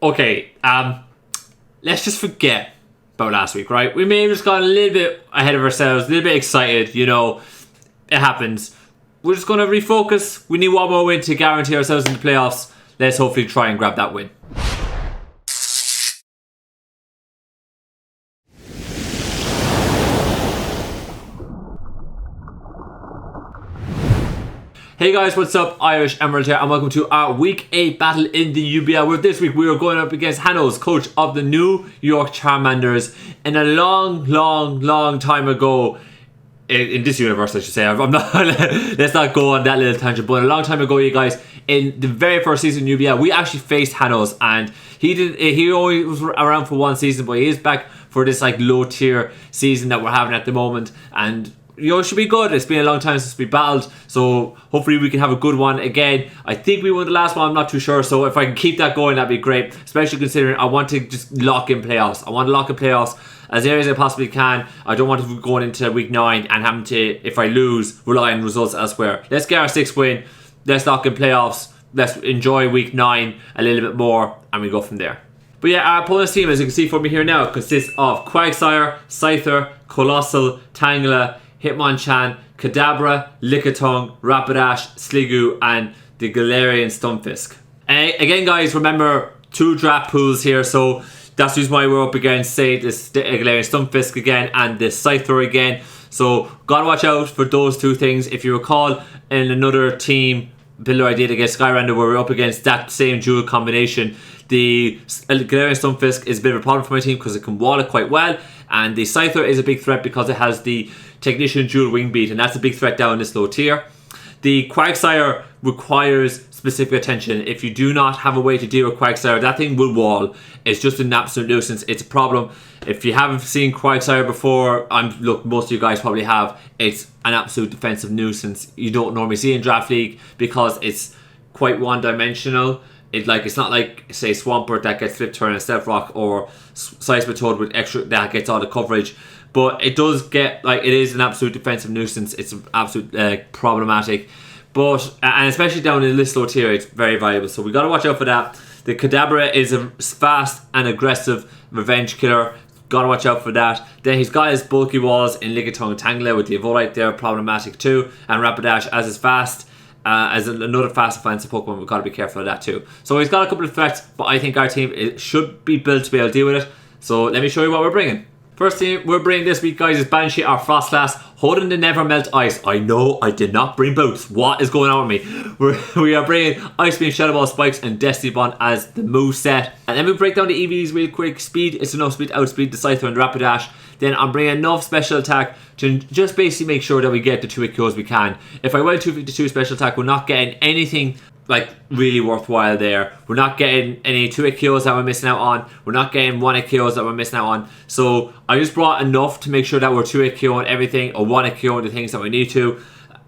Okay, let's just forget about last week, right? We may have just got a little bit ahead of ourselves, a little bit excited, you know. It happens. We're just going to refocus. We need one more win to guarantee ourselves in the playoffs. Let's hopefully try and grab that win. Hey guys, what's up? IrishEmerald here and welcome to our Week 8 battle in the UBL, where this week we are going up against Hanos, coach of the New York Charmanders. In a long time ago, in this universe I should say, I'm not let's not go on that little tangent, but a long time ago, you guys, in the very first season of UBL, we actually faced Hanos, and he only was around for one season, but he is back for this like low tier season that we're having at the moment, and you know, it should be good. It's been a long time since we battled, so hopefully we can have a good one again. I think we won the last one, I'm not too sure, so if I can keep that going, that'd be great, especially considering I want to just lock in playoffs. I want to lock in playoffs as early as I possibly can. I don't want to be going into week 9 and having to, if I lose, rely on results elsewhere. Let's get our 6th win, let's lock in playoffs, let's enjoy week 9 a little bit more, and we go from there. But yeah, our opponent's team, as you can see from me here now, consists of Quagsire, Scyther, Colossal, Tangela, Hitmonchan, Kadabra, Lickitung, Rapidash, Sliggoo, and the Galarian Stunfisk. And again, guys, remember 2 draft pools here, so that's the reason why we're up against, say, this Galarian Stunfisk again and the Scyther again. So gotta watch out for those 2 things. If you recall, in another team builder I did against Skyrander, where we're up against that same dual combination, the Galarian Stunfisk is a bit of a problem for my team because it can wall it quite well, and the Scyther is a big threat because it has the Technician dual wing beat, and that's a big threat down this low tier. The Quagsire requires specific attention. If you do not have a way to deal with Quagsire, that thing will wall. It's just an absolute nuisance. It's a problem. If you haven't seen Quagsire before, look, most of you guys probably have. It's an absolute defensive nuisance. You don't normally see in Draft League because it's quite one-dimensional. It's not like, say, Swampert that gets Flip Turn and Stealth Rock, or Seismitoad with extra that gets all the coverage. But it does get, like, it is an absolute defensive nuisance. It's absolute problematic. But, and especially down in this low tier, it's very valuable. So we got to watch out for that. The Kadabra is a fast and aggressive revenge killer. Got to watch out for that. Then he's got his bulky walls in Lickitung and Tangela with the Evolite there, problematic too. And Rapidash as his fast. As another fast offensive Pokemon, we've got to be careful of that too. So he's got a couple of threats, but I think our team should be built to be able to deal with it. So let me show you what we're bringing. First thing we're bringing this week, guys, is Banshee, our Frost class, holding the Never Melt Ice. I know I did not bring boots. What is going on with me? We are bringing Ice Beam, Shadow Ball, Spikes, and Destiny Bond as the move set. And then we break down the EVs real quick. Speed, it's enough speed to outspeed the Scyther and the Rapidash. Then I'm bringing enough special attack to just basically make sure that we get the 2-hit KOs we can. If I went 252 special attack, we're not getting anything like really worthwhile there. We're not getting any 2-hit KOs that we're missing out on. We're not getting 1-hit KOs that we're missing out on. So I just brought enough to make sure that we're 2-hit KO on everything, or 1-hit KO on the things that we need to.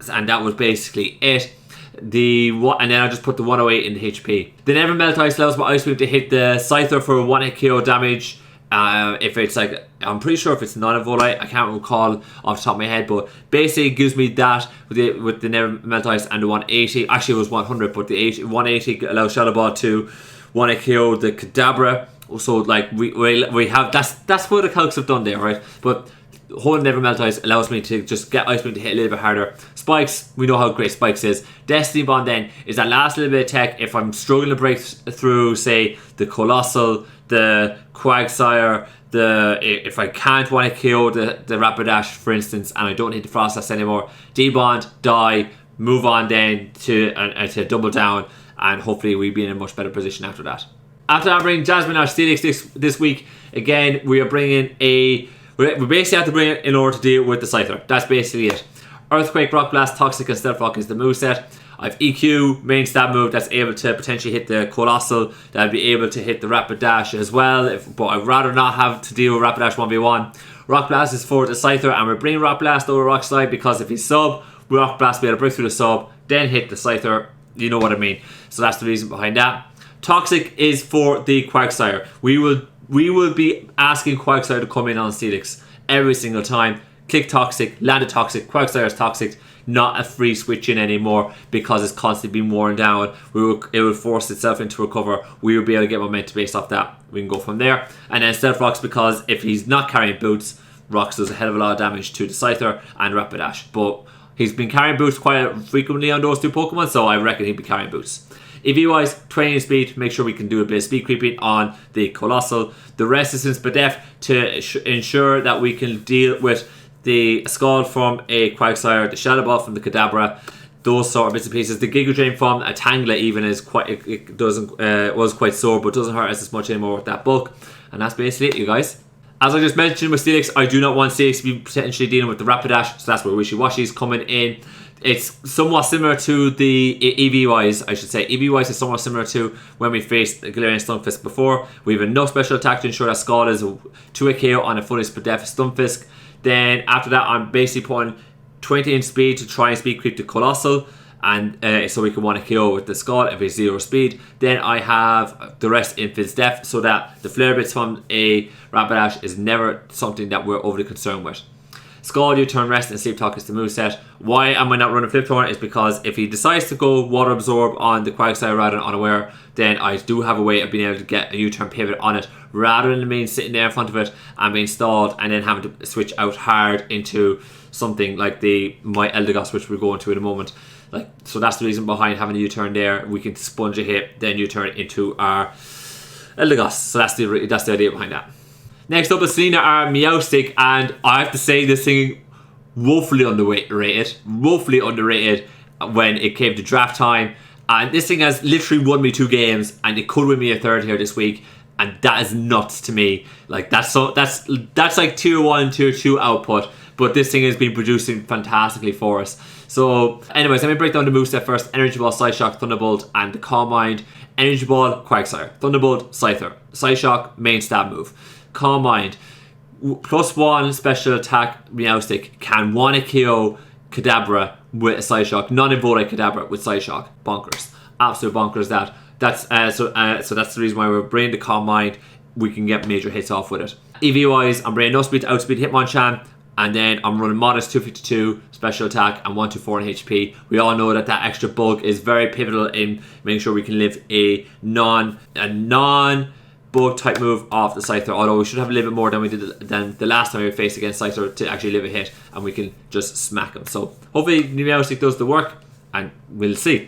And that was basically it. And then I just put the 108 in the HP. The Never Melt Ice allows my Ice Beam to hit the Scyther for 1-hit KO damage. If it's like, I'm pretty sure if it's not a Volite, I can't recall off the top of my head, but basically it gives me that with the Never Melt Ice and the 180. Actually it was 100, but the 180 allows Shadow Ball to 1-hit KO the Kadabra. So like we have, that's what the calcs have done there, right? But holding Never Melt Ice allows me to just get Ice Beam to hit a little bit harder. Spikes, we know how great Spikes is. Destiny Bond then is that last little bit of tech. If I'm struggling to break through, say, the Colossal, the Quagsire, if I can't 1-hit KO the Rapidash, for instance, and I don't need the Frostlass anymore, D-Bond, die, move on then to double down, and hopefully we'll be in a much better position after that. After that, I bring Jasmine, our Steelix this week. Again, we are bringing we basically have to bring it in order to deal with the Scyther. That's basically it. Earthquake, Rock Blast, Toxic, and Stealth Rock is the moveset. I have EQ, main stab move that's able to potentially hit the Colossal, that'll be able to hit the Rapidash as well, but I'd rather not have to deal with Rapidash 1v1. Rock Blast is for the Scyther, and we're bringing Rock Blast over Rock Slide because if he's sub, Rock Blast will be able to break through the sub, then hit the Scyther, you know what I mean. So that's the reason behind that. Toxic is for the Quagsire. We will be asking Quagsire to come in on Steelix every single time. Click Toxic, land a Toxic, Quagsire is Toxic. not a free switch in anymore because it's constantly being worn down. It will force itself into recover. We will be able to get momentum based off that. We can go from there. And then Stealth Rocks, because if he's not carrying boots, Rocks does a hell of a lot of damage to the Scyther and Rapidash. But he's been carrying boots quite frequently on those two Pokemon, so I reckon he'd be carrying boots. EV wise, 20 in speed, make sure we can do a bit of speed creeping on the Colossal. The rest is in Spadef to ensure that we can deal with the Scald from a Quagsire, the Shadow Ball from the Kadabra, those sort of bits and pieces. The Giga Drain from a Tangela even is quite, it doesn't was quite sore, but doesn't hurt us as much anymore with that bulk. And that's basically it, you guys. As I just mentioned with Steelix, I do not want Steelix to be potentially dealing with the Rapidash, so that's where Wishy-Washy is coming in. It's somewhat similar to the EV-wise, I should say. EV-wise is somewhat similar to when we faced the Galarian Stunfisk before. We have enough special attack to ensure that Scald is a 2-hit KO on a fully Spadef Stunfisk. Then after that, I'm basically putting 20 in speed to try and speed creep the Colossal, and so we can want to KO with the Scald if it's 0 speed. Then I have the rest in Fizz Def, so that the Flare Bits from a Rapidash is never something that we're overly concerned with. Scald, U-turn, rest, and Sleep Talk is the moveset. Why am I not running Flip Torn is because if he decides to go Water Absorb on the Quagsire rather than Unaware, then I do have a way of being able to get a U-turn pivot on it rather than being sitting there in front of it and being stalled and then having to switch out hard into something like my Eldegoss, which we'll go into in a moment. So that's the reason behind having a U-turn there. We can sponge a hit, then U-turn into our Eldegoss. So that's the idea behind that. Next up is Selena, our Meowstic, and I have to say this thing woefully underrated when it came to draft time. And this thing has literally won me 2 games, and it could win me a 3rd here this week, and that is nuts to me. That's like tier 1, tier 2 output, but this thing has been producing fantastically for us. So, anyways, let me break down the moveset first. Energy Ball, Psyshock, Thunderbolt, and the Calm Mind. Energy Ball, Quagsire. Thunderbolt, Scyther. Psyshock, main stab move. Calm Mind, +1 special attack Meowstic can 1 KO Kadabra with a Psyshock, non-Evolite Kadabra with Psyshock. Bonkers, absolute bonkers. That's the reason why we're bringing the Calm Mind. We can get major hits off with it. EV wise, I'm bringing no speed to outspeed Hitmonchan, and then I'm running modest 252 special attack and 124 in HP. We all know that extra bulk is very pivotal in making sure we can live a non bug type move off the Scyther, although we should have a little bit more than we did than the last time we faced against Scyther to actually live a hit, and we can just smack him. So hopefully Meowstic does the work, and we'll see.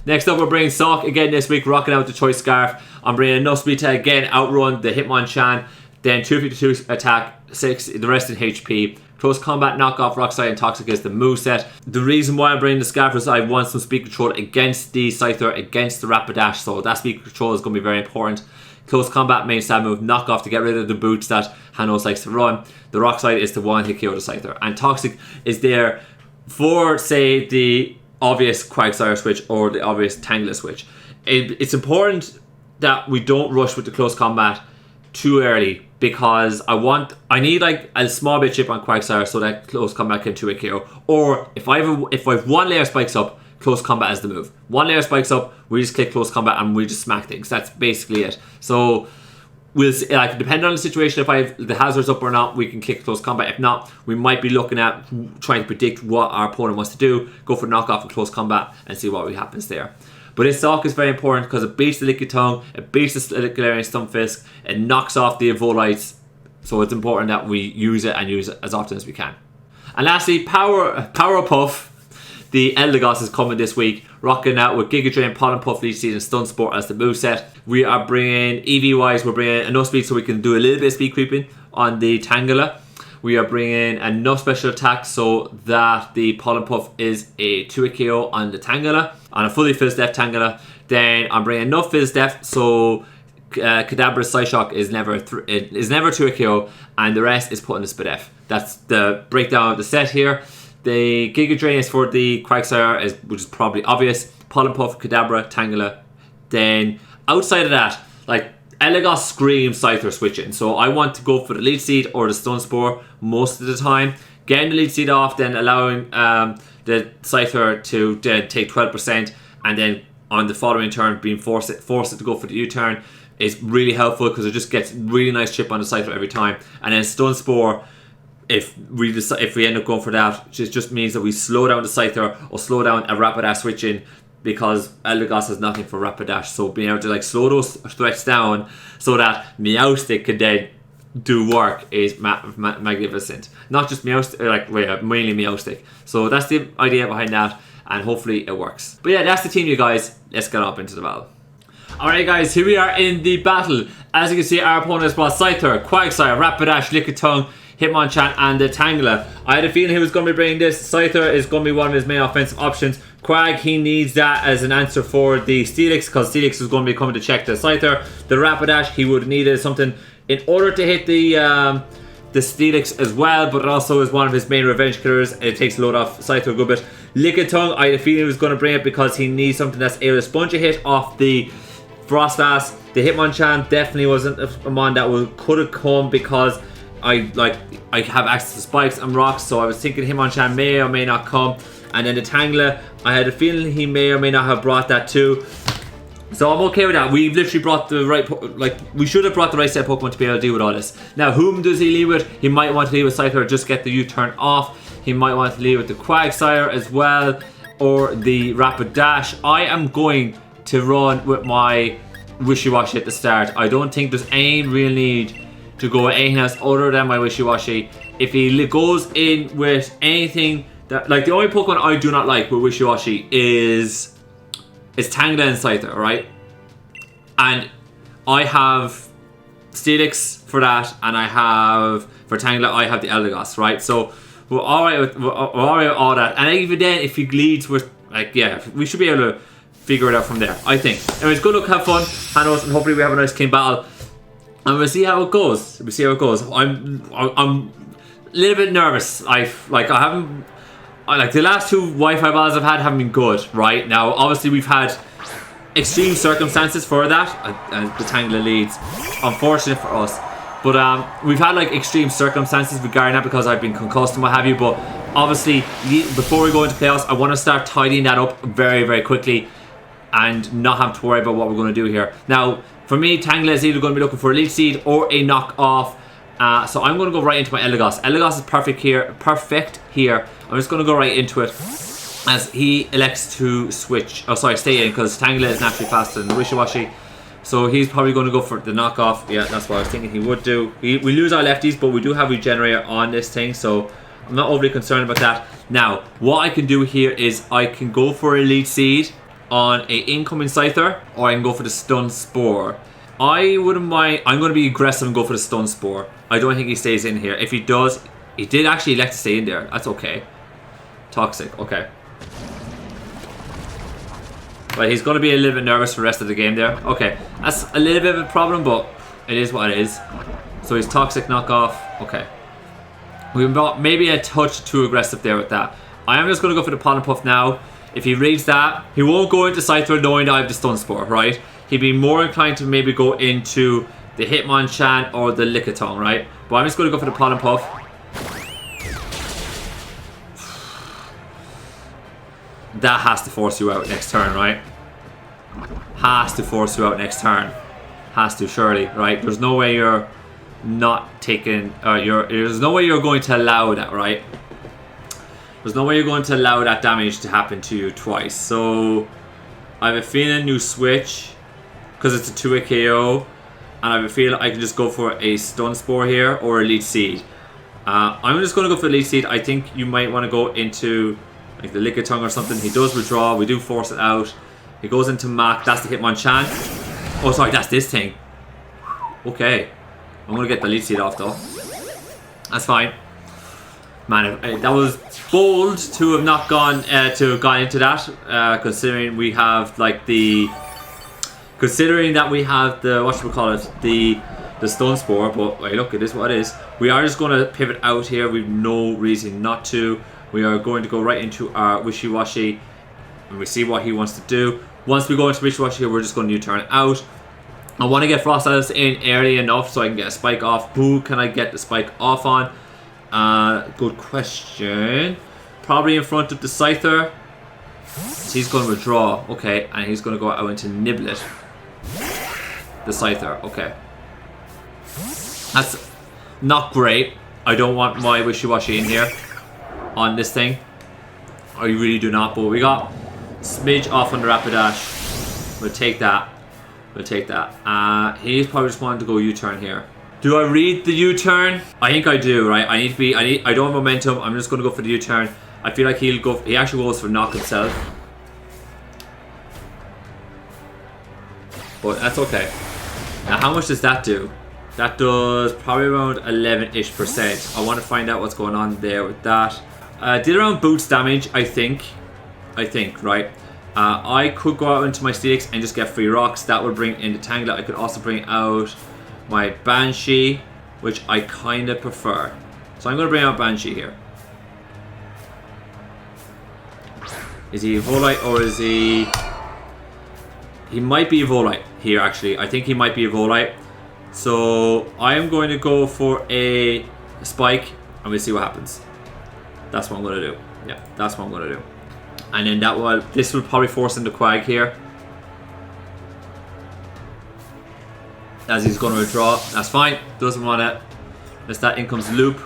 Next up, we're bringing Sock again this week, rocking out the Choice Scarf. I'm bringing enough speed to again outrun the Hitmonchan, then 252 attack, 6 the rest in HP. Close combat, knockoff, rock slide, and toxic is the moveset. The reason why I'm bringing the Scarf is I want some speed control against the Scyther, against the Rapidash, so that speed control is going to be very important. Close combat, main stab move, knockoff to get rid of the boots that Hanos likes to run. The rock slide is the one hit KO the Scyther. And toxic is there for, say, the obvious Quagsire switch or the obvious Tangela switch. It's important that we don't rush with the close combat too early, because I need like a small bit chip on Quagsire so that close combat can 2-hit KO. Or if I have 1 layer spikes up, close combat is the move. 1 layer spikes up, we just click close combat and we just smack things. That's basically it. So we'll see, depending on the situation, if I have the hazards up or not, we can click close combat. If not, we might be looking at trying to predict what our opponent wants to do, go for knockoff and close combat and see what happens there. But this Sock is very important because it beats the Lickitung, it beats the Galarian Stunfisk, it knocks off the Evolites, so it's important that we use it and use it as often as we can. And lastly, Power Puff. The Eldegoss is coming this week, rocking out with Giga Drain, Pollen Puff, Leech Seed, and Stun Sport as the moveset. We are bringing, EV-wise, we're bringing enough speed so we can do a little bit of speed creeping on the Tangela. We are bringing enough special attack so that the Pollen Puff is a 2-hit KO on the Tangela, on a fully Fizz Def Tangela. Then I'm bringing enough Fizz Def so Kadabra's Psyshock is never 2-hit KO, and the rest is put in the Spadef. That's the breakdown of the set here. The Giga Drain is for the Quagsire, which is probably obvious. Pollen Puff, Kadabra, Tangela. Then outside of that, Eldegoss screams Scyther switching. So I want to go for the Leech Seed or the Stun Spore most of the time. Getting the Leech Seed off, then allowing the Scyther to take 12%, and then on the following turn being forced it to go for the U-turn is really helpful because it just gets really nice chip on the Scyther every time. And then Stun Spore if we end up going for that, it just means that we slow down the Scyther or slow down a Rapidash switch in, because Eldegoss has nothing for Rapidash. So being able to like slow those threats down so that Meowstic can then do work is magnificent. Not just Meowstic, mainly Meowstic. So that's the idea behind that, and hopefully it works. But yeah, that's the team, you guys. Let's get up into the battle. Alright guys, here we are in the battle. As you can see, our opponent has brought Scyther, Quagsire, Rapidash, Lickitung, Hitmonchan, and the Tangela. I had a feeling he was going to be bringing this. Scyther is going to be one of his main offensive options. Quag, he needs that as an answer for the Steelix, because Steelix is going to be coming to check the Scyther. The Rapidash, he would have needed something in order to hit the Steelix as well, but it also is one of his main revenge killers. It takes a load off Scyther a good bit. Lickitung, I had a feeling he was going to bring it because he needs something that's able to sponge a hit off the Frostlass. The Hitmonchan definitely wasn't a mon that could have come, because I have access to spikes and rocks, so I was thinking Hitmonchan may or may not come. And then the Tangela, I had a feeling he may or may not have brought that too. So I'm okay with that. We've literally brought the right, we should have brought the right set of Pokemon to be able to deal with all this. Now, whom does he lead with? He might want to lead with Scyther, just get the U-turn off. He might want to lead with the Quagsire as well, or the Rapidash. I am going to run with my Wishy-Washy at the start. I don't think there's any real need to go with anything else other than my Wishy-Washy. If he goes in with anything that, like, the only Pokemon I do not like with Wishy-Washy is Tangela and Scyther, right? And I have Steelix for that, and I have, for Tangela, I have the Eldegoss, right? So we're alright with all that. And even then, if he leads with, like, yeah, we should be able to figure it out from there, I think. Anyways, good luck, have fun, Hanos, and hopefully we have a nice clean battle. And we'll see how it goes. I'm a little bit nervous. The last two Wi-Fi battles I've had haven't been good, right? Now, obviously we've had extreme circumstances for that, and the Tangela leads. Unfortunate for us. But we've had like extreme circumstances regarding that, because I've been concussed and what have you. But obviously, before we go into playoffs, I want to start tidying that up very, very quickly and not have to worry about what we're going to do here. Now, for me, Tangela is either going to be looking for a Leech Seed or a knockoff. So I'm going to go right into my Eldegoss. Eldegoss is perfect here. I'm just going to go right into it, as he elects to switch. Oh, sorry, stay in, because Tangela is naturally faster than the Wishy-Washy. So he's probably going to go for the knockoff. Yeah, that's what I was thinking he would do. We lose our lefties, but we do have Regenerator on this thing, so I'm not overly concerned about that. Now, what I can do here is I can go for a Leech Seed on a incoming Scyther, or I can go for the Stun Spore. I wouldn't mind. I'm going to be aggressive and go for the Stun Spore. I don't think he stays in here. If he does, he did actually elect to stay in there. That's okay. Toxic, okay. But he's going to be a little bit nervous for the rest of the game there. Okay, that's a little bit of a problem, but it is what it is. So he's Toxic knockoff. Okay. We got maybe a touch too aggressive there with that. I am just going to go for the Pollen Puff now. If he reads that, he won't go into Scyther knowing that I have the Stun Spore, right? He'd be more inclined to maybe go into the Hitmonchan or the Lickitung, right? But I'm just going to go for the Pollen Puff. That has to force you out next turn, right? Has to force you out next turn. Has to, surely, right? There's no way you're not taking... there's no way you're going to allow that, right? There's no way you're going to allow that damage to happen to you twice. So I have a feeling you switch, because it's a 2-hit KO. And I have a feeling I can just go for a Stun Spore here or a Leech Seed. I'm just going to go for the Leech Seed. I think you might want to go into like the Lickitung or something. He does withdraw. We do force it out. He goes into Mach. That's the Hitmonchan. Oh, sorry. That's this thing. Okay. I'm going to get the Leech Seed off though. That's fine. Man, that was bold to have not gone into that, considering we have like the that we have the the Stun Spore. But hey, look, it is what it is. We are just going to pivot out here. We've no reason not to. We are going to go right into our Wishy-Washy, and we see what he wants to do. Once we go into Wishy-Washy, we're just going to U-turn out. I want to get Frostlass in early enough so I can get a spike off. Who can I get the spike off on? Good question. Probably in front of the Scyther. So he's going to withdraw. Okay, and he's going to go out into Niblet. The Scyther. Okay. That's not great. I don't want my wishy-washy in here on this thing. I really do not, but we got smidge off on the Rapidash. We'll take that. We'll take that. He's probably just wanted to go U-turn here. Do I read the U-turn? I think I do, right? I don't have momentum. I'm just gonna go for the U-turn. I feel like he actually goes for knock himself. But that's okay. Now how much does that do? That does probably around 11-ish%. I want to find out what's going on there with that. Did around boots damage, I think, right? I could go out into my Steelix and just get free rocks. That would bring in the Tangela. I could also bring out my Banshee, which I kind of prefer. So I'm going to bring out Banshee here. Is he Volite or is he... He might be a Volite here, actually. I think he might be a Volite. So I am going to go for a Spike and we'll see what happens. That's what I'm going to do. Yeah, that's what I'm going to do. And then this will probably force him to Quag here. As he's going to withdraw. That's fine. Doesn't want it. Unless that in comes Loop.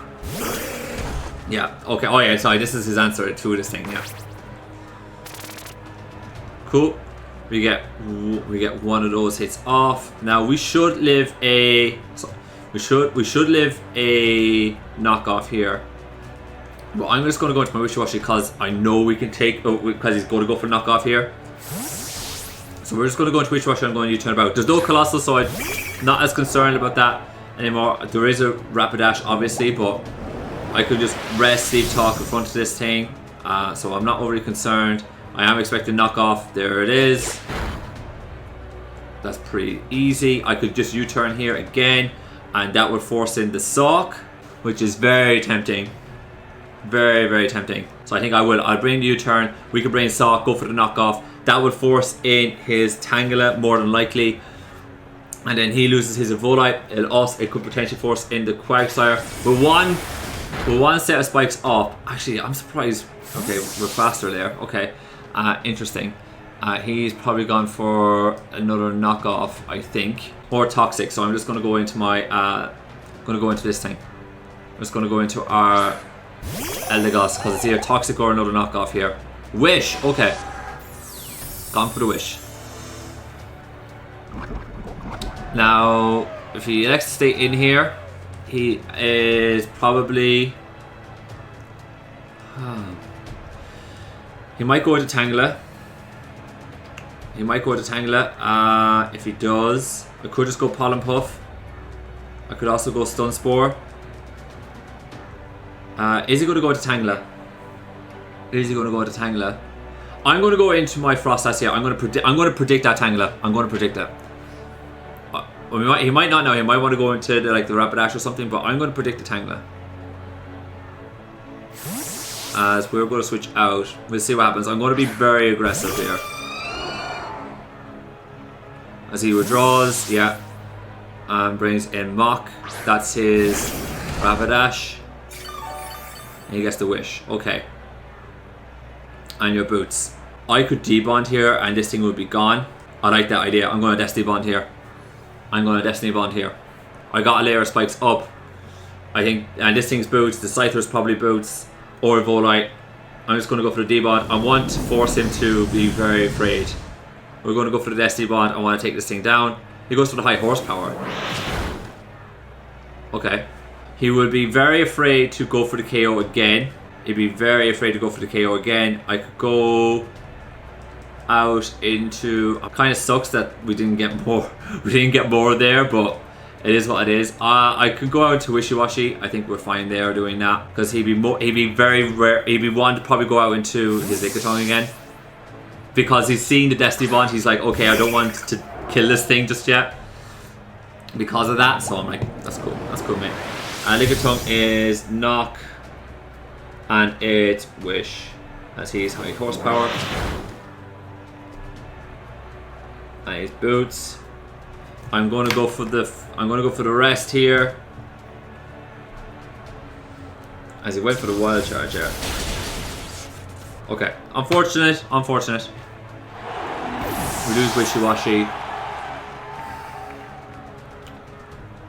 Yeah, okay. Oh yeah, sorry. This is his answer to this thing, yeah. Cool. We get one of those hits off. Now we should live a we should live a knockoff here. But I'm just going to go into my wishy-washy because I know we can take because he's going to go for knockoff here. So we're just going to go into wishy-washy. I'm going to U-turn about. There's no Colossal, so I'm not as concerned about that anymore. There is a Rapidash, obviously, but I could just rest, Sleep Talk in front of this thing. So I'm not overly concerned. I am expecting knockoff. There it is. That's pretty easy. I could just U-turn here again, and that would force in the Sock, which is very tempting. Very, very tempting. So I think I will. I'll bring the U-turn. We could bring Sock, go for the knockoff. That would force in his Tangela more than likely. And then he loses his Evolite. It could potentially force in the Quagsire. With one set of spikes off. Actually, I'm surprised. Okay, we're faster there. Okay. Interesting. He's probably gone for another knockoff, I think, or toxic. So I'm just going to go into my, going to go into this thing. I'm just going to go into our Eldegoss because it's either toxic or another knockoff here. Wish. Okay. Gone for the wish. Now, if he elects to stay in here, he is probably. He might go into Tangela. He might go into Tangela. If he does, I could just go Pollen Puff. I could also go Stun Spore. Is he going to go into Tangela? Is he going to go into Tangela? I'm going to go into my Frost Ice here. I'm going to predict that Tangela. I'm going to predict it. He might not know. He might want to go into the Rapidash or something, but I'm going to predict the Tangela. As we're going to switch out. We'll see what happens. I'm going to be very aggressive here. As he withdraws, yeah. And brings in Mach. That's his Rapidash. And he gets the wish. Okay. And your boots. I could debond here and this thing would be gone. I like that idea. I'm going to Destiny Bond here. I'm going to Destiny Bond here. I got a layer of spikes up. I think, and this thing's boots. The Scyther's probably boots. Or Volite. I'm just going to go for the debond. I want to force him to be very afraid. We're going to go for the Destiny Bond. I want to take this thing down. He goes for the high horsepower. Okay. He would be very afraid to go for the KO again. He'd be very afraid to go for the KO again. I could go out into. It kind of sucks that we didn't get more. We didn't get more there, but it is what it is. I could go out to Wishy-Washy. I think we're fine there doing that because he'd be very rare. He'd be one to probably go out into his Lickitung again because he's seeing the Destiny Bond. He's like, okay, I don't want to kill this thing just yet because of that. So I'm like, that's cool. That's cool, mate. Lickitung is knock. And it's wish, as he's high horsepower. And his boots. I'm going to go for the rest here. As he went for the wild charge there. Okay, unfortunate. We lose Wishy-Washy.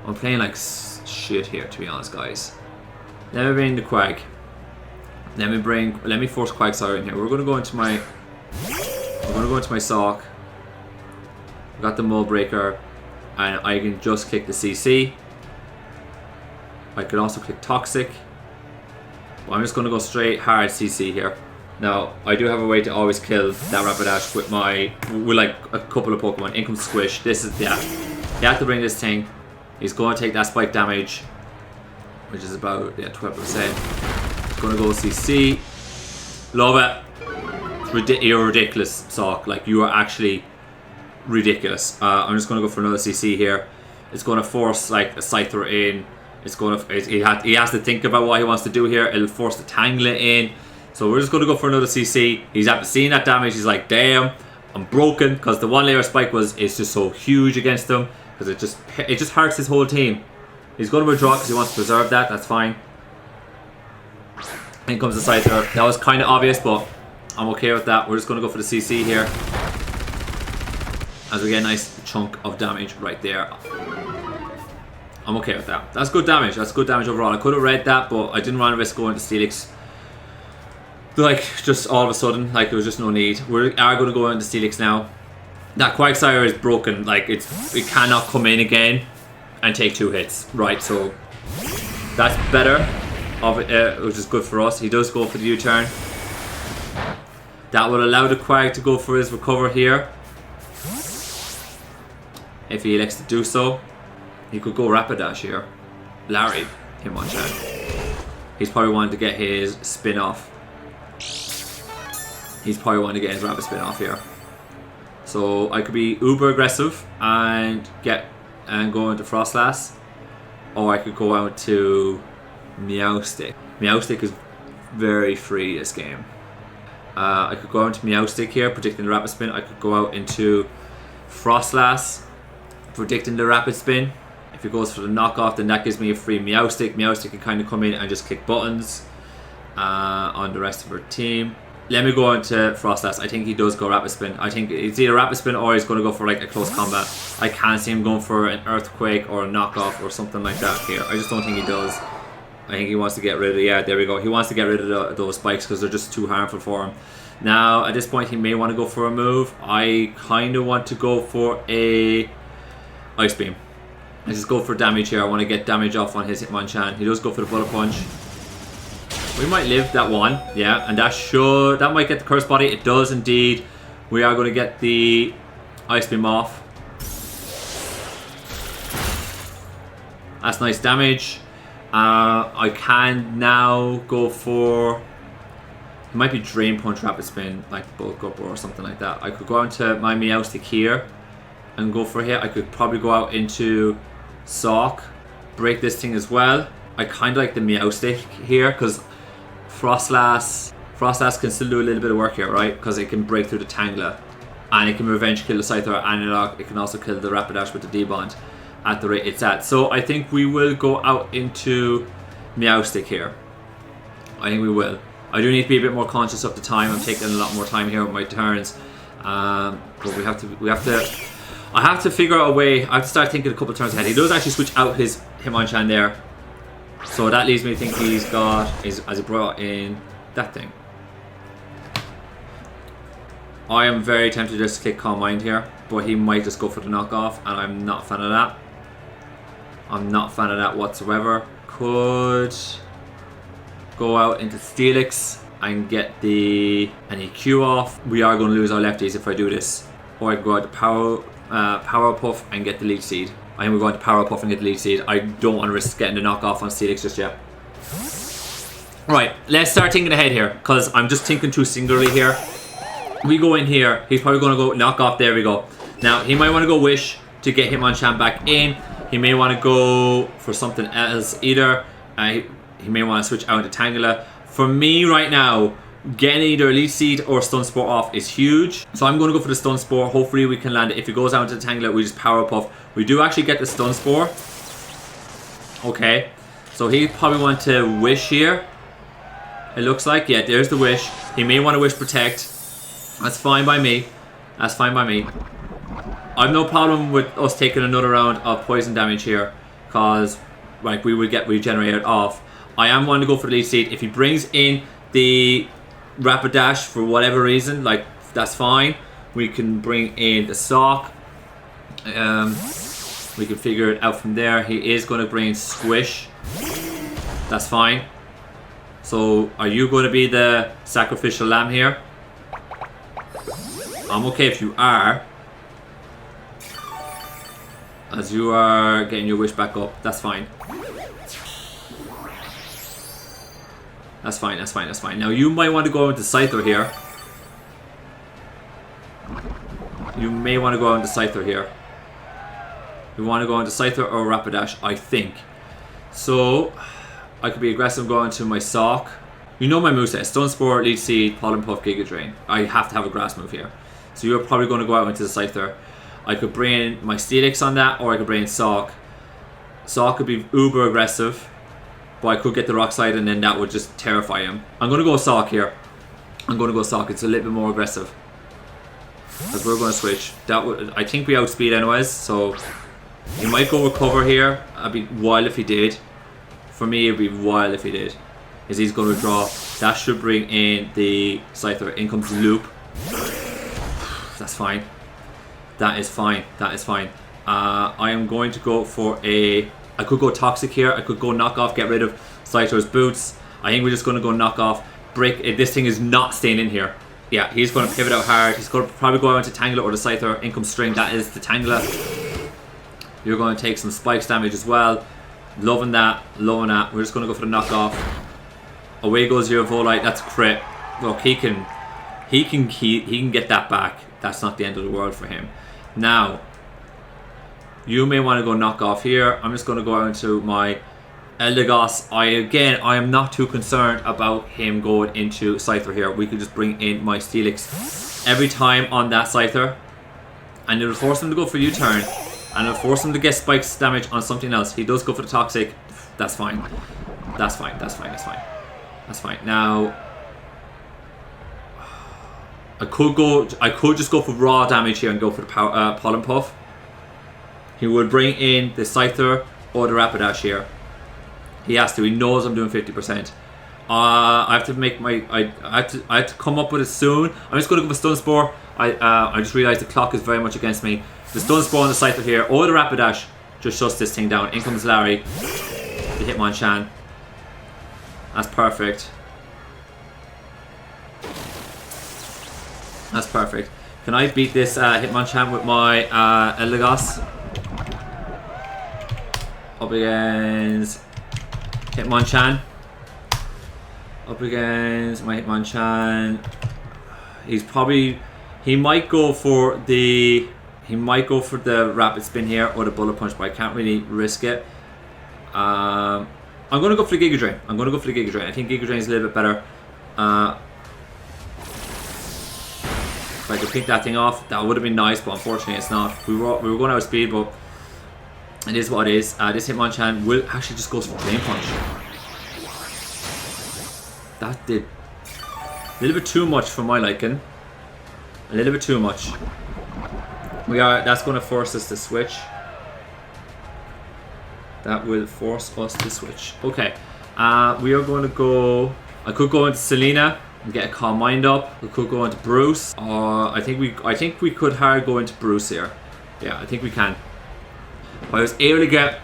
I'm playing like shit here, to be honest, guys. Let me bring the Quag. Let me force Quagsire in here. We're gonna go into my Sock. I've got the Mold Breaker, and I can just click the CC. I could also click Toxic. Well, I'm just gonna go straight hard CC here. Now, I do have a way to always kill that Rapidash with like a couple of Pokemon. In comes Squish. This is, yeah. You have to bring this thing. He's going to take that spike damage, which is about 12%. He's going to go CC. Love it. You're ridiculous, Sock. Like, you are actually ridiculous. I'm just going to go for another CC here. It's going to force like a Scyther in. It's going to. He has to think about what he wants to do here. It'll force the Tangela in. So we're just going to go for another CC. He's after seeing that damage. He's like, damn, I'm broken, because the 1 layer spike is just so huge against him, because it just hurts his whole team. He's going to withdraw because he wants to preserve that. That's fine. In comes the Scyther. That was kind of obvious, but I'm okay with that. We're just going to go for the CC here, as we get a nice chunk of damage right there. I'm okay with that. That's good damage. That's good damage overall. I could have read that, but I didn't want to risk going to Steelix. Like, just all of a sudden, like, there was just no need. We are going to go into Steelix now. That Quagsire is broken. Like, it cannot come in again and take 2 hits. Right, so that's better, which is good for us. He does go for the U-turn. That will allow the Quag to go for his recover here, if he elects to do so. He could go Rapidash here. Larry, Hitmonchan. He's probably wanting to get his spin off. He's probably wanting to get his Rapid Spin off here. So I could be uber aggressive and go into Frostlass, or I could go out to Meowstic. Meowstic is very free this game. I could go out into Meowstic here, predicting the Rapid Spin. I could go out into Frostlass, predicting the Rapid Spin. If he goes for the knockoff, then that gives me a free Meowstic. Meowstic can kind of come in and just click buttons on the rest of her team. Let me go into Frostlass. I think he does go Rapid Spin. I think it's either Rapid Spin or he's going to go for like a close combat. I can't see him going for an Earthquake or a knockoff or something like that here. I just don't think he does. I think he wants to get rid of, yeah, there we go. He wants to get rid of those spikes because they're just too harmful for him. Now, at this point, he may want to go for a move. I kind of want to go for a Ice Beam. Let's just go for damage here. I want to get damage off on his Hitmonchan. He does go for the Bullet Punch. We might live that one, yeah, and that might get the Curse Body. It does indeed. We are going to get the Ice Beam off. That's nice damage. I can now go for, it might be Drain Punch, Rapid Spin, like Bulk Up or something like that. I could go into my Meowstic here and go for here. I could probably go out into Sock, break this thing as well. I kind of like the Meowstic here because Frostlass can still do a little bit of work here, right? Because it can break through the Tangela, and it can revenge kill the Scyther, and it can also kill the Rapidash with the D-Bond at the rate it's at. So I think we will go out into Meowstic here. I think we will. I do need to be a bit more conscious of the time. I'm taking a lot more time here with my turns, but we have to. I have to figure out a way. I have to start thinking a couple of turns ahead. He does actually switch out his Hitmonchan there. So that leads me to think he's got, as he brought in that thing. I am very tempted to just click Calm Mind here, but he might just go for the knockoff, and I'm not a fan of that. I'm not a fan of that whatsoever. Could go out into Steelix and get the NEQ off. We are going to lose our lefties if I do this. Or I could go out to Power Puff and get the Leech Seed. I think we're going to Power Puff and get the Leech Seed. I don't want to risk getting the knockoff on Steelix just yet. Right, let's start thinking ahead here, because I'm just thinking too singularly here. We go in here, he's probably going to go knockoff, there we go. Now, he might want to go Wish to get Hitmonchan back in. He may want to go for something else either. He may want to switch out to Tangela. For me right now, getting either Leech Seed or Stun Spore off is huge. So I'm going to go for the Stun Spore. Hopefully we can land it. If he goes out to Tangela, we just Power Puff. We do actually get the Stun Spore. Okay. So he probably want to Wish here. It looks like. Yeah, there's the Wish. He may want to Wish Protect. That's fine by me. That's fine by me. I've no problem with us taking another round of poison damage here, because like we would get regenerated off. I am going to go for the lead seed. If he brings in the Rapidash for whatever reason, like, that's fine. We can bring in the Sock. We can figure it out from there. He is going to bring in Squish. That's fine. So, are you going to be the sacrificial lamb here? I'm okay if you are. As you are getting your wish back up. That's fine. That's fine, that's fine, that's fine. Now, you might want to go into Scyther here. You may want to go into Scyther here. You want to go into Scyther or Rapidash, I think. So, I could be aggressive going to my Sock. You know my moveset. Stun Spore, Leech Seed, Pollen Puff, Giga Drain. I have to have a grass move here. So you're probably going to go out into the Scyther. I could bring in my Steelix on that, or I could bring in Sock. Sock could be uber aggressive, but I could get the Rock Slide and then that would just terrify him. I'm going to go Sock here. I'm going to go Sock. It's a little bit more aggressive. As we're going to switch. That would, I think we outspeed anyways, so he might go recover here. I'd be wild if he did. For me, it'd be wild if he did. Is he's going to draw. That should bring in the Scyther. In comes Loop. That's fine. That is fine. That is fine. I am going to go for a... I could go Toxic here. I could go Knock Off. Get rid of Scyther's Boots. I think we're just going to go Knock Off. Break. This thing is not staying in here. Yeah, he's going to pivot out hard. He's going to probably go out to Tangela or the Scyther. In comes String. That is the Tangela. You're going to take some Spikes damage as well. Loving that. Loving that. We're just going to go for the Knock Off. Away goes your Volite. That's crit. Look, he can get that back. That's not the end of the world for him. Now, you may want to go Knock Off here. I'm just going to go out into my Eldegoss. I am not too concerned about him going into Scyther here. We could just bring in my Steelix every time on that Scyther, and it'll force him to go for U-turn, and it'll force him to get Spikes damage on something else. He does go for the Toxic. That's fine. That's fine. That's fine. That's fine. That's fine. Now, I could just go for raw damage here and go for the Pollen Puff. He would bring in the Scyther or the Rapidash here. He has to. He knows I'm doing 50%. I have to make my. I have to come up with it soon. I'm just going to go for Stun Spore. I just realised the clock is very much against me. The Stun Spore on the Scyther here or the Rapidash just shuts this thing down. In comes Larry. The Hitmonchan. That's perfect. That's perfect. Can I beat this Hitmonchan with my Eldegoss? Up against Hitmonchan. Up against my Hitmonchan. He might go for the Rapid Spin here or the Bullet Punch, but I can't really risk it. I'm going to go for the Giga Drain. I think Giga Drain is a little bit better. If I could pick that thing off, that would have been nice, but unfortunately it's not. We were going out of speed, but it is what it is. This Hitmonchan will actually just goes for Flame Punch. That did a little bit too much for my liking. A little bit too much. That's going to force us to switch. That will force us to switch. Okay. We are going to go... I could go into Selena and get a Calm Mind up. We could go into Bruce. I think we could hard go into Bruce here. Yeah, I think we can. If I was able to get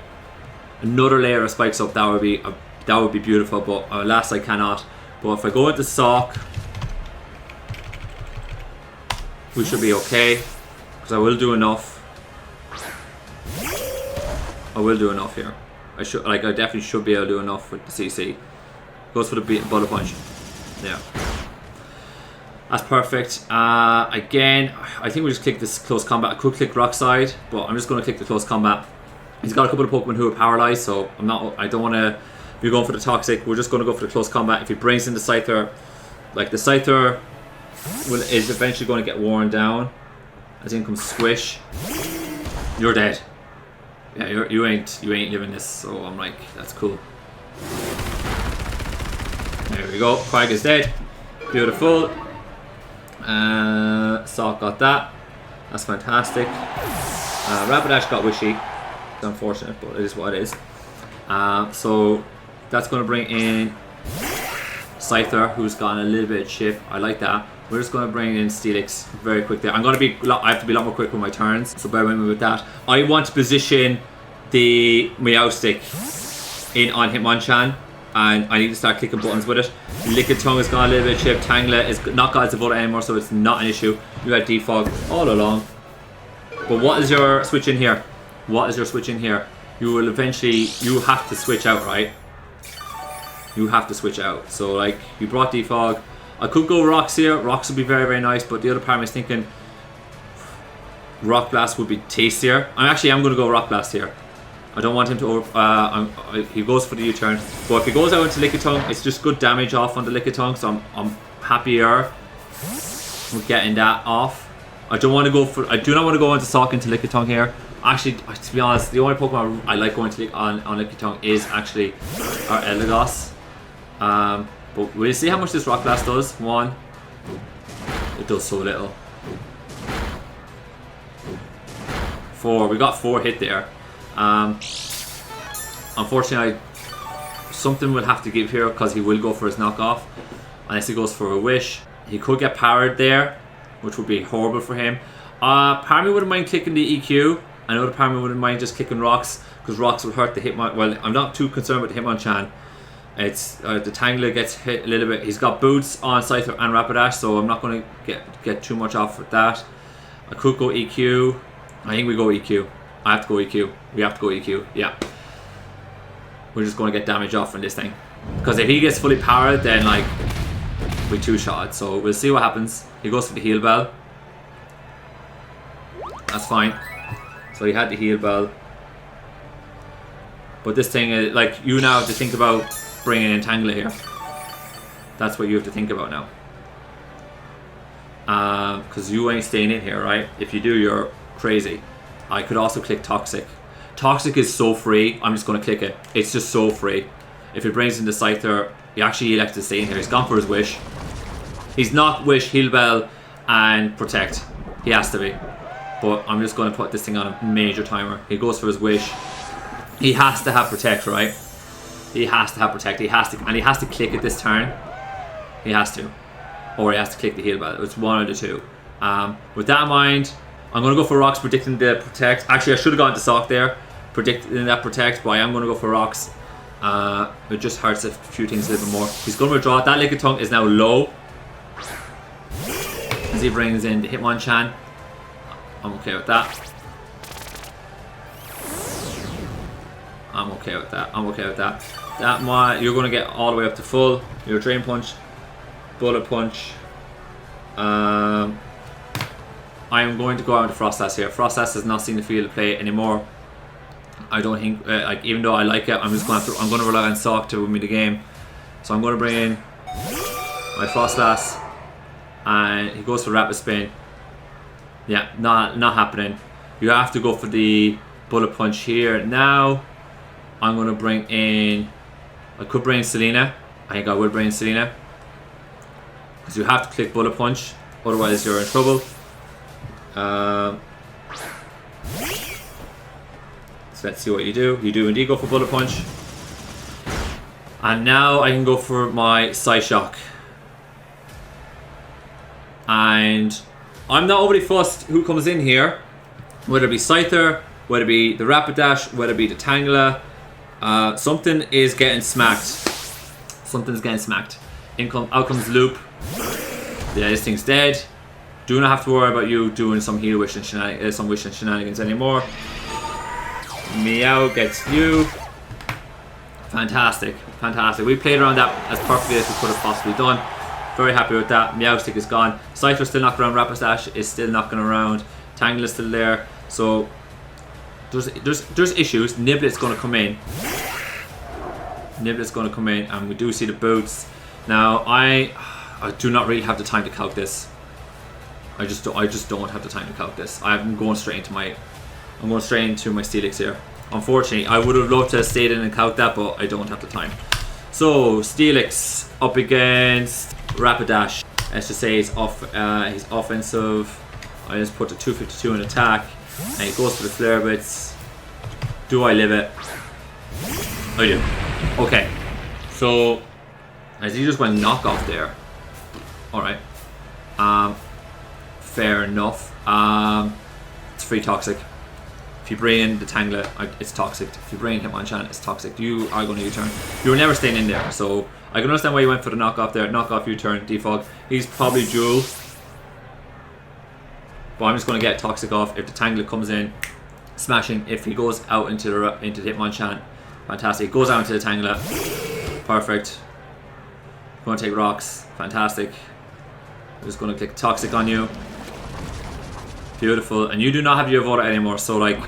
another layer of Spikes up, that would be beautiful. But alas, I cannot. But if I go into Sock, we should be okay, because I will do enough. I will do enough here. I definitely should be able to do enough with the CC. Goes for the Bullet Punch. Yeah. That's perfect. Again, I think we just click this Close Combat. I could click Rock Slide, but I'm just going to click the Close Combat. He's got a couple of Pokemon who are paralyzed, so I don't want to be going for the Toxic. We're just going to go for the Close Combat. If he brings in the Scyther, like the Scyther is eventually going to get worn down. As in comes Squish. You're dead. Yeah, you ain't living this, so I'm like, that's cool. There we go. Quag is dead. Beautiful. Sock got that. That's fantastic. Rapidash got Wishy. It's unfortunate, but it is what it is. So That's going to bring in Scyther, who's gotten a little bit of chip. I like that. We're just going to bring in Steelix very quick there. I have to be a lot more quick with my turns, so bear with me with that. I want to position the Meowstic in on Hitmonchan, and I need to start clicking buttons with it. Lickitung has got a little bit of chip. Tangela is not got its ability anymore, so it's not an issue. You had Defog all along. But what is your switch in here? What is your switch in here? You will eventually, you have to switch out, right? You have to switch out. So like, you brought Defog. I could go Rocks here. Rocks would be very, very nice, but the other part of me is thinking Rock Blast would be tastier. I'm going to go Rock Blast here. I don't want him to he goes for the U-turn. But if he goes out into Lickitung, it's just good damage off on the Lickitung, so I'm happier with getting that off. I do not want to go into Sock into Lickitung here. Actually, to be honest, the only Pokemon I like going to on Lickitung is actually our Eldegoss. But we'll see how much this Rock Blast does. One. It does so little. 4. We got 4 hit there. Unfortunately, something will have to give here because he will go for his knockoff. Unless he goes for a Wish. He could get powered there, which would be horrible for him. Part of me wouldn't mind clicking the EQ. Another part of me wouldn't mind just kicking Rocks, because Rocks will hurt the Hitmon. Well, I'm not too concerned with the Hitmonchan. It's the Tangela gets hit a little bit. He's got boots on Scyther and Rapidash, so I'm not going to get too much off with that. I could go EQ. I think we go EQ. I have to go EQ. We have to go EQ. Yeah. We're just going to get damage off from this thing. Because if he gets fully powered, then like we two-shot. So we'll see what happens. He goes for the Heal Bell. That's fine. So he had the Heal Bell. But this thing, like, you now have to think about bringing in Tangela here. That's what you have to think about now. Because you ain't staying in here, right? If you do, you're crazy. I could also click Toxic. Toxic is so free. I'm just going to click it. It's just so free. If it brings in the Scyther, he elects to stay in here. He's gone for his Wish. He's not Wish, Heal Bell, and Protect. He has to be. But I'm just going to put this thing on a major timer. He goes for his Wish. He has to have Protect, right? He has to have Protect. He has to, and he has to click it this turn. He has to. Or he has to click the Heal Bell. It's one of the two. With that in mind, I'm going to go for Rocks, predicting the Protect. Actually, I should have gone to Sock there, predicting that Protect, but I am going to go for Rocks. It just hurts a few things a little bit more. He's going to withdraw. That Lickitung is now low. As he brings in the Hitmonchan. I'm okay with that. I'm okay with that. I'm okay with that. You're going to get all the way up to full. Your Drain Punch, Bullet Punch. I am going to go out into Frostlass here. Frostlass has not seen the field of play anymore. I don't think, like, even though I like it, I'm going to rely on Sock to win me the game. So I'm going to bring in my Frostlass, and he goes for Rapid Spin. Yeah, not happening. You have to go for the Bullet Punch here. Now I'm going to bring in, I could bring in Selena. I think I will bring in Selena, because you have to click Bullet Punch, otherwise you're in trouble. So let's see what you do. You do indeed go for Bullet Punch. And now I can go for my Psyshock. And I'm not overly fussed who comes in here. Whether it be Scyther, whether it be the Rapidash, whether it be the Tangela. Something is getting smacked. Something's getting smacked. Out comes Loop. Yeah, this thing's dead. Do not have to worry about you doing some heal wish and shenanigans anymore. Meow gets you. Fantastic, fantastic. We played around that as perfectly as we could have possibly done. Very happy with that. Meowstic is gone. Scyther's still knocking around. Rapidash is still knocking around. Tangela's still there. So there's issues. Niblet's going to come in. Niblet's going to come in, and we do see the boots. Now I do not really have the time to calc this. I just don't have the time to calc this. I'm going straight into my Steelix here. Unfortunately, I would have loved to have stayed in and calc that, but I don't have the time. So Steelix up against Rapidash. Let's just say he's offensive. I just put the 252 in attack, and he goes for the Flare Bits. Do I live it? I do. Okay. So, as he just went knockoff there. Alright. Fair enough. It's free toxic. If you bring in the Tangler, it's toxic. If you bring in Hitmonchan, it's toxic. You are going to U-turn. You were never staying in there, so I can understand why you went for the knockoff there. Knockoff, U-turn, defog. He's probably dual. But I'm just going to get toxic off. If the Tangler comes in, smashing. If he goes out into the Hitmonchan, fantastic. Goes out into the Tangler, perfect. Going to take rocks, fantastic. I'm just going to click toxic on you. Beautiful. And you do not have your Voda anymore, so like,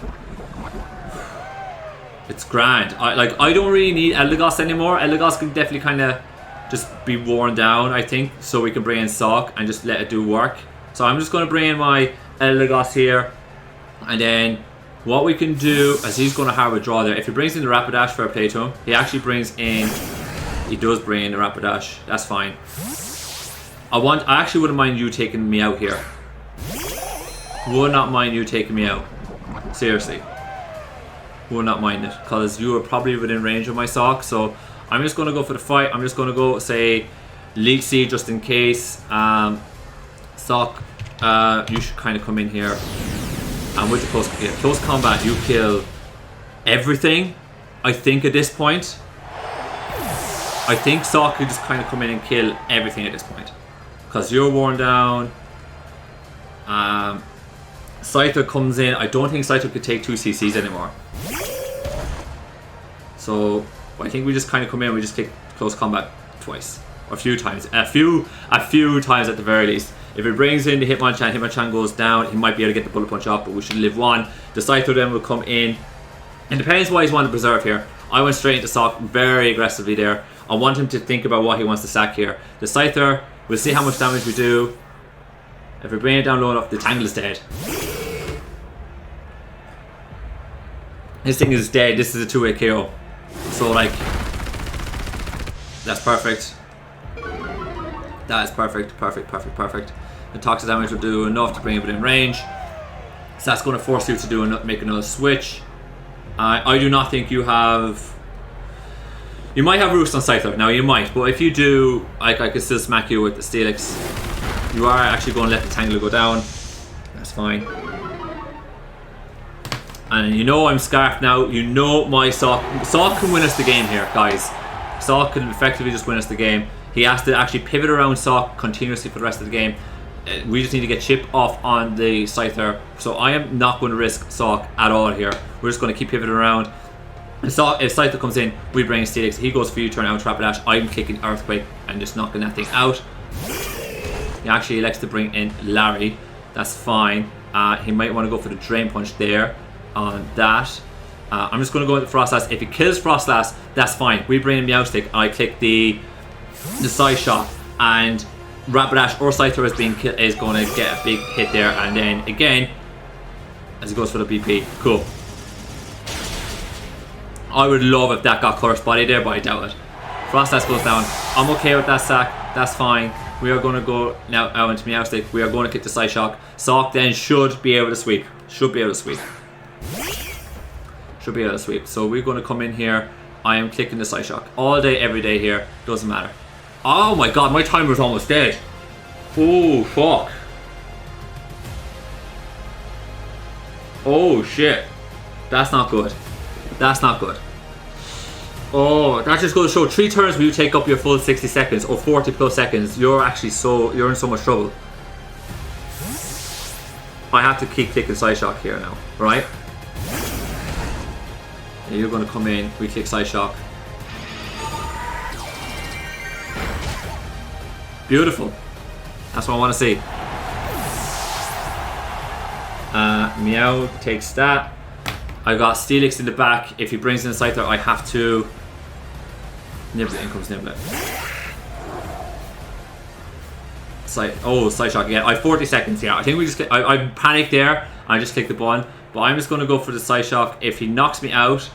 it's grand. I don't really need Eldegoss anymore. Eldegoss can definitely kind of just be worn down, I think, so we can bring in Sock and just let it do work. So I'm just going to bring in my Eldegoss here, and then what we can do is he's going to have a draw there. If he brings in the Rapidash, fair play to him. He actually brings in, he does bring in the Rapidash. That's fine. I actually wouldn't mind you taking me out here. Would not mind you taking me out. Seriously. Would not mind it. Because you are probably within range of my Sock. So I'm just going to go for the fight. I'm just going to go, say, Leech Seed just in case. Sock, you should kind of come in here. And with the close combat, you kill everything, I think, at this point. I think Sock could just kind of come in and kill everything at this point. Because you're worn down. Scyther comes in. I don't think Scyther could take 2 CCs anymore. So I think we just kind of come in and we just click close combat twice. Or a few times. A few times at the very least. If it brings in the Hitmonchan goes down, he might be able to get the Bullet Punch off, but we should live one. The Scyther then will come in. It depends why he's wanting to preserve here. I went straight into Sock very aggressively there. I want him to think about what he wants to sack here. The Scyther, we'll see how much damage we do. If we bring it down low enough, the Tangle is dead. This thing is dead. This is a 2-way KO. So like, that's perfect. That is perfect, perfect. The toxic damage will do enough to bring it within range. So that's going to force you to make another switch. I do not think you have... You might have Roost on Scyther. Now you might, but if you do, I can still smack you with the Steelix. You are actually going to let the Tangler go down. That's fine. And you know I'm scarfed now. You know my Sock. Sock can win us the game here, guys. Sock can effectively just win us the game. He has to actually pivot around Sock continuously for the rest of the game. We just need to get chip off on the Scyther. So I am not going to risk Sock at all here. We're just going to keep pivoting around. If Scyther comes in, we bring Steelix. He goes for U-turn out Rapidash. I'm kicking Earthquake and just knocking that thing out. He actually likes to bring in Larry. That's fine. He might want to go for the Drain Punch there on that. I'm just going to go into Frostlass. If he kills Frostlass, that's fine. We bring in Meowstic. I click the Side Shot, and Rapidash or Scyther is going to get a big hit there, and then again as he goes for the BP. Cool. I would love if that got Curse Body there, but I doubt it. Frostlass goes down. I'm okay with that sack. That's fine. We are going to go now out into Meowstic. We are going to kick the Side Shock. Sock then should be able to sweep. Should be able to sweep. So we're going to come in here. I am clicking the Side Shock all day, every day here. Doesn't matter. Oh my god, my timer's almost dead. Oh, fuck. Oh, shit. That's not good. That's not good. Oh, that just goes to show 3 turns where you take up your full 60 seconds or 40 plus seconds. You're in so much trouble. I have to keep clicking Side Shock here now, right? And you're going to come in, we click Side Shock. Beautiful. That's what I want to see. Meow takes that. I got Steelix in the back. If he brings in the Scyther, I have to... Niblet, in comes Niblet. Side Shock again. I have 40 seconds here. I think we just... I panicked there. I just clicked the button. But I'm just going to go for the Side Shock. If he knocks me out...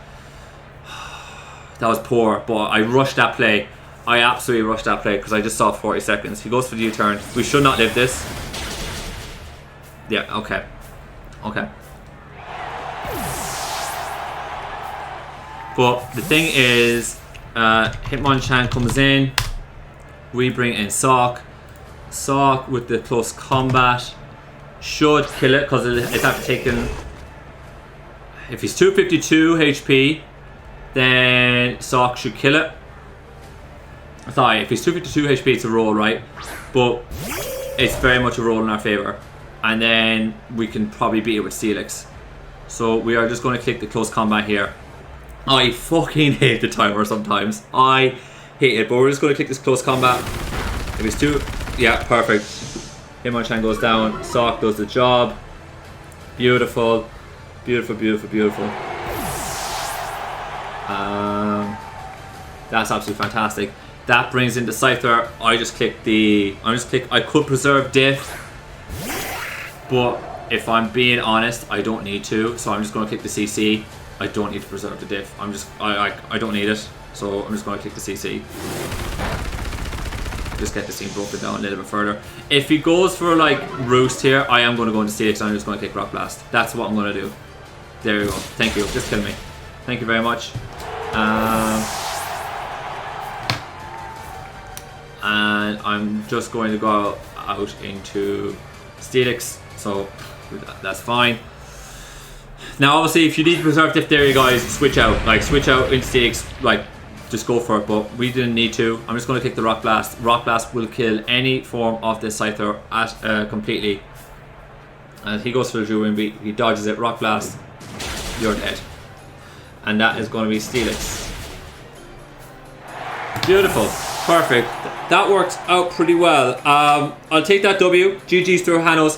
That was poor, but I rushed that play. I absolutely rushed that play because I just saw 40 seconds. He goes for the U-turn. We should not live this. Yeah, okay. Okay. But the thing is, Hitmonchan comes in. We bring in Sock. Sock with the close combat should kill it because it's after taking. If he's 252 HP, then Sock should kill it. Sorry, if he's 252 HP, it's a roll, right? But it's very much a roll in our favor. And then we can probably beat it with Steelix. So we are just going to click the close combat here. I fucking hate the timer sometimes. I hate it, but we're just going to click this close combat. If it's two, yeah, perfect. Hitmonchan goes down. Sock does the job. Beautiful. Beautiful, beautiful, beautiful. That's absolutely fantastic. That brings in the Scyther. I could preserve Diff, but if I'm being honest, I don't need to. So I'm just going to click the CC. I don't need to preserve the Diff. I don't need it. So I'm just going to click the CC. Just get this thing broken down a little bit further. If he goes for like Roost here, I am going to go into Steelix and I'm just going to click Rock Blast. That's what I'm going to do. There you go. Thank you. Just kill me. Thank you very much. And I'm just going to go out into Steelix. So that's fine. Now obviously if you need to preserve Diff there, you guys switch out. Like switch out into Steelix. Like just go for it, but we didn't need to. I'm just going to click the Rock Blast. Rock Blast will kill any form of the Scyther completely. And he goes for the Drew Beat. He dodges it. Rock Blast. You're dead. And that is going to be Steelix. Beautiful. Perfect. That worked out pretty well. I'll take that W. GG's to Hanos.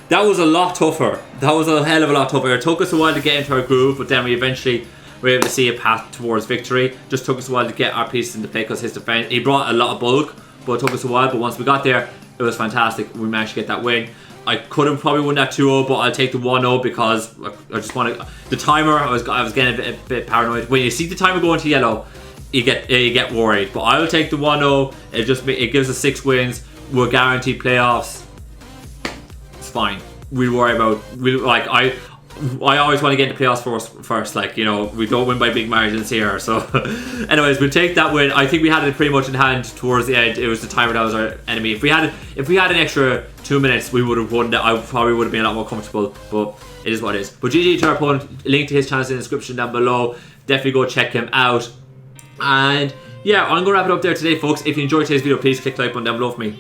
That was a lot tougher. That was a hell of a lot tougher. It took us a while to get into our groove, but then we eventually were able to see a path towards victory. Just took us a while to get our pieces into play because his defense, he brought a lot of bulk, but it took us a while. But once we got there, it was fantastic. We managed to get that win. I could have probably won that 2-0, but I'll take the 1-0 because I just want to. The timer, I was getting a bit paranoid. When you see the timer going to yellow, you get worried. But I will take the 1-0. It gives us 6 wins. We're guaranteed playoffs. It's fine. We'll worry about. I always want to get into playoffs first. Like, you know, we don't win by big margins here. So, anyways, we'll take that win. I think we had it pretty much in hand towards the end. It was the timer that was our enemy. If we had an extra 2 minutes, we would have won that. I probably would have been a lot more comfortable. But it is what it is. But GG to our opponent. Link to his channel in the description down below. Definitely go check him out. And yeah, I'm gonna wrap it up there today, folks. If you enjoyed today's video, please click the like button down below for me.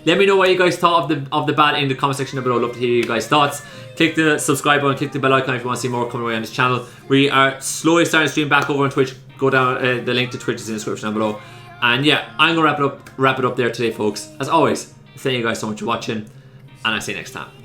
Let me know what you guys thought of the bat in the comment section down below. I'd love to hear you guys' thoughts. Click the subscribe button, click the bell icon if you want to see more coming away on this channel. We are slowly starting to stream back over on Twitch. Go down, the link to Twitch is in the description down below. And yeah, I'm gonna wrap it up there today, folks. As always, thank you guys so much for watching, and I'll see you next time.